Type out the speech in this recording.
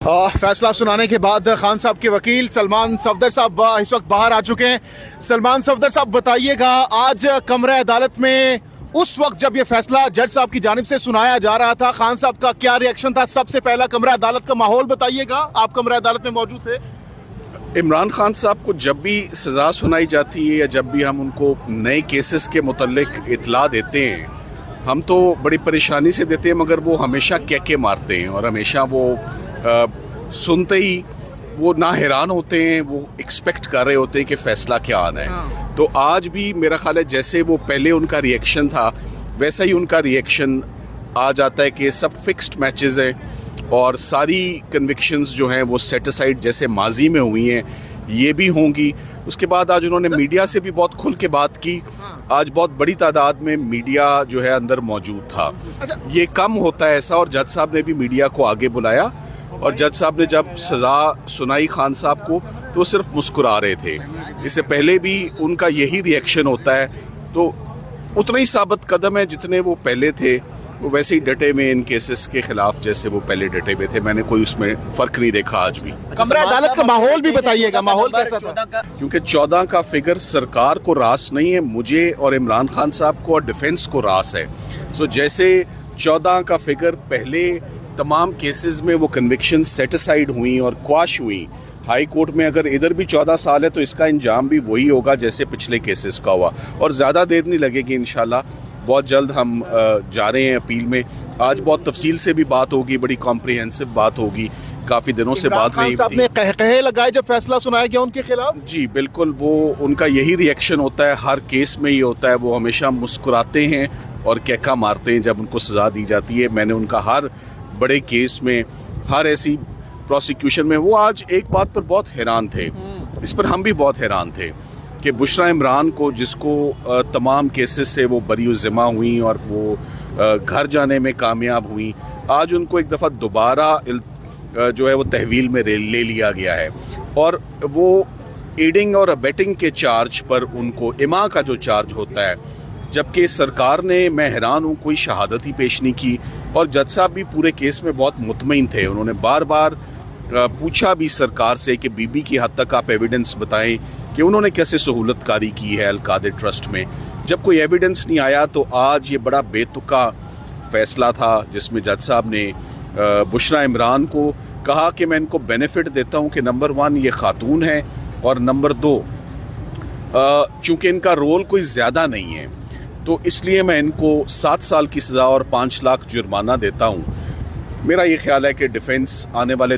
फैसला सुनाने के बाद खान साहब के वकील सलमान सफदर साहब इस वक्त बाहर आ चुके हैं। सलमान सफदर साहब बताइएगा, आज कमरा अदालत में उस वक्त जब ये फैसला जज साहब की जानिब से सुनाया जा रहा था, खान साहब का क्या रिएक्शन था? सबसे पहला कमरा अदालत का माहौल बताइएगा, आप कमरा अदालत में मौजूद थे। इमरान खान साहब को जब भी सज़ा सुनाई जाती है या जब भी हम उनको नए केसेस के मुतल्लिक इतला देते हैं, हम तो बड़ी परेशानी से देते हैं, मगर वो हमेशा कहके मारते हैं और हमेशा वो सुनते ही वो ना हैरान होते हैं, वो एक्सपेक्ट कर रहे होते हैं कि फ़ैसला क्या आना है। तो आज भी मेरा ख्याल है जैसे वो पहले उनका रिएक्शन था वैसा ही उनका रिएक्शन आ जाता है कि सब फिक्स्ड मैचेस हैं और सारी कन्विक्शंस जो हैं वो सेट असाइड जैसे माजी में हुई हैं ये भी होंगी। उसके बाद आज उन्होंने मीडिया से भी बहुत खुल के बात की। आज बहुत बड़ी तादाद में मीडिया जो है अंदर मौजूद था। ये कम होता है ऐसा, और जज साहब ने भी मीडिया को आगे बुलाया और जज साहब ने जब सज़ा सुनाई खान साहब को तो सिर्फ मुस्कुरा रहे थे। इससे पहले भी उनका यही रिएक्शन होता है, तो उतना ही साबित कदम है जितने वो पहले थे, वो वैसे ही डटे में इन केसेस के खिलाफ जैसे वो पहले डटे हुए थे। मैंने कोई उसमें फ़र्क नहीं देखा आज भी। कमरा अदालत का माहौल भी बताइएगा, माहौल कैसा था? क्योंकि 14 का फिगर सरकार को रास नहीं है, मुझे और इमरान खान साहब को और डिफेंस को रास है। सो जैसे 14 का फिगर पहले तमाम केसेस में वो कन्विक्शन सेट असाइड हुई और क्वाश हुई हाई कोर्ट में, अगर इधर भी 14 साल है तो इसका इंजाम भी वही होगा जैसे पिछले केसेस का हुआ, और ज़्यादा देर नहीं लगेगी इंशाल्लाह। बहुत जल्द हम जा रहे हैं अपील में। आज बहुत तफसील से भी बात होगी, बड़ी कॉम्प्रिहेंसिव बात होगी, काफ़ी दिनों से बात नहीं हुई। ने कहे लगाए जब फैसला सुनाया गया उनके खिलाफ। जी बिल्कुल, वो उनका यही रिएक्शन होता है, हर केस में ये होता है। वो हमेशा मुस्कुराते हैं और कहका मारते हैं जब उनको सज़ा दी जाती है। मैंने उनका हर बड़े केस में, हर ऐसी प्रोसिक्यूशन में, वो आज एक बात पर बहुत हैरान थे, इस पर हम भी बहुत हैरान थे कि बुशरा इमरान को, जिसको तमाम केसेस से वो बरी ज़िम्मा हुई और वो घर जाने में कामयाब हुई, आज उनको एक दफ़ा दोबारा जो है वो तहवील में ले लिया गया है और वो एडिंग और अबेटिंग के चार्ज पर उनको इमा का जो चार्ज होता है, जबकि सरकार ने, मैं हैरान हूँ, कोई शहादत ही पेश नहीं की। और जज साहब भी पूरे केस में बहुत मुतमईन थे। उन्होंने बार बार पूछा भी सरकार से कि बीबी की हद तक आप एविडेंस बताएं कि उन्होंने कैसे सहूलत कारी की है अल-कादिर ट्रस्ट में। जब कोई एविडेंस नहीं आया तो आज ये बड़ा बेतुका फैसला था जिसमें जज साहब ने बुशरा इमरान को कहा कि मैं इनको बेनिफिट देता हूँ कि नंबर 1 ये खातून है और नंबर 2 चूँकि इनका रोल कोई ज़्यादा नहीं है तो इसलिए मैं इनको 7 साल की सज़ा और 5 लाख जुर्माना देता हूँ। मेरा ये ख्याल है कि डिफेंस आने वाले